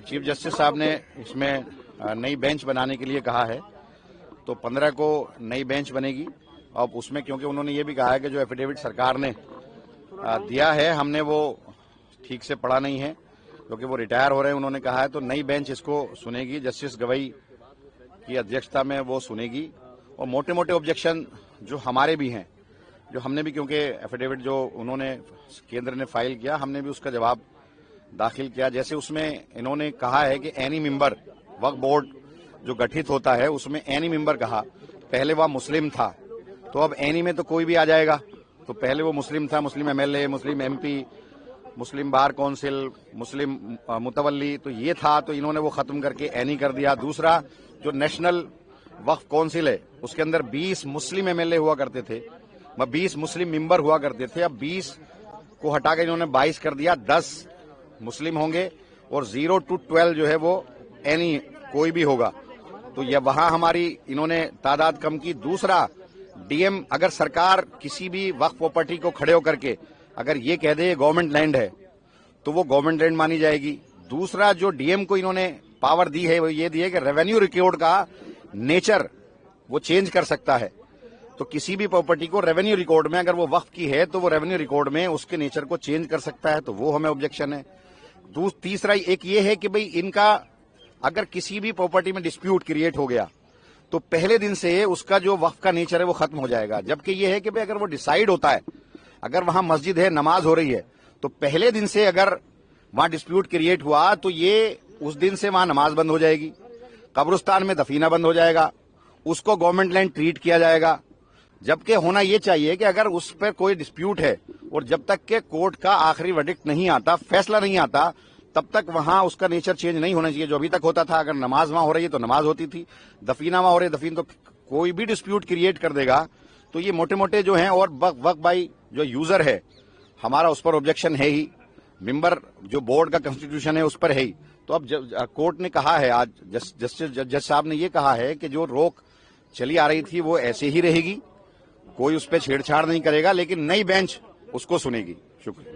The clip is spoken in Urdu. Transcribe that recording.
چیف جسٹس صاحب نے اس میں نئی بینچ بنانے کے لیے کہا ہے، تو 15 کو نئی بینچ بنے گی. اور اس میں کیونکہ انہوں نے یہ بھی کہا ہے کہ جو ایفیڈیوٹ سرکار نے دیا ہے ہم نے وہ ٹھیک سے پڑھا نہیں ہے، کیونکہ وہ ریٹائر ہو رہے ہیں. انہوں نے کہا ہے تو نئی بینچ اس کو سنے گی، جسٹس گوئی کی ادھیکشتا میں وہ سنے گی. اور موٹے موٹے آبجیکشن جو ہمارے بھی ہیں، جو ہم نے بھی، کیونکہ ایفیڈیوٹ جو انہوں نے کیندر نے فائل کیا، ہم نے بھی اس کا جواب داخل کیا. جیسے اس میں انہوں نے کہا ہے کہ اینی ممبر وقف بورڈ جو گٹھت ہوتا ہے اس میں اینی ممبر کہا، پہلے وہ مسلم تھا تو اب اینی میں تو کوئی بھی آ جائے گا. تو پہلے وہ مسلم تھا، مسلم ایم ایل اے، مسلم ایم پی، مسلم بار کونسل، مسلم متولی، تو یہ تھا، تو انہوں نے وہ ختم کر کے اینی کر دیا. دوسرا جو نیشنل وقف کونسل ہے اس کے اندر 20 مسلم ایم ایل اے ہوا کرتے تھے، 20 مسلم ممبر ہوا کرتے تھے، اب 20 کو ہٹا کے انہوں نے 22 کر دیا. 10 مسلم ہوں گے اور 0 to 12 جو ہے وہ اینی کوئی بھی ہوگا. تو یہ وہاں ہماری انہوں نے تعداد کم کی. دوسرا ڈی ایم، اگر سرکار کسی بھی وقف پراپرٹی کو کھڑے ہو کر کے اگر یہ کہہ دے گورنمنٹ لینڈ ہے تو وہ گورنمنٹ لینڈ مانی جائے گی. دوسرا جو ڈی ایم کو انہوں نے پاور دی ہے وہ یہ دی ہے کہ ریونیو ریکارڈ کا نیچر وہ چینج کر سکتا ہے. تو کسی بھی پراپرٹی کو ریونیو ریکارڈ میں اگر وہ وقف کی ہے تو وہ ریونیو ریکارڈ میں اس کے نیچر کو چینج کر سکتا ہے، تو وہ ہمیں آبجیکشن ہے. تیسرا ایک یہ ہے کہ بھئی ان کا اگر کسی بھی پراپرٹی میں ڈسپیوٹ کریٹ ہو گیا تو پہلے دن سے اس کا جو وقف کا نیچر ہے وہ ختم ہو جائے گا. جبکہ یہ ہے کہ بھئی اگر وہ ڈیسائیڈ ہوتا ہے، اگر وہاں مسجد ہے، نماز ہو رہی ہے، تو پہلے دن سے اگر وہاں ڈسپیوٹ کریٹ ہوا تو یہ اس دن سے وہاں نماز بند ہو جائے گی، قبرستان میں دفینہ بند ہو جائے گا، اس کو گورنمنٹ لینڈ ٹریٹ کیا جائے گا. جبکہ ہونا یہ چاہیے کہ اگر اس پر کوئی ڈسپیوٹ ہے اور جب تک کہ کورٹ کا آخری ورڈکٹ نہیں آتا، فیصلہ نہیں آتا، تب تک وہاں اس کا نیچر چینج نہیں ہونا چاہیے. جو ابھی تک ہوتا تھا، اگر نماز وہاں ہو رہی ہے تو نماز ہوتی تھی، دفینہ وہاں ہو رہی ہے دفین، تو کوئی بھی ڈسپیوٹ کریٹ کر دے گا. تو یہ موٹے موٹے جو ہیں، اور وقت بائی جو یوزر ہے ہمارا اس پر آبجیکشن ہے ہی، ممبر جو بورڈ کا کنسٹیٹیوشن ہے اس پر ہے ہی. تو اب کورٹ نے کہا ہے، آج جج صاحب نے یہ کہا ہے کہ جو روک چلی آ رہی تھی وہ ایسے ہی رہے گی، کوئی اس پہ چھیڑ چھاڑ نہیں کرے گا، لیکن نئی بینچ اس کو سنے گی. شکریہ.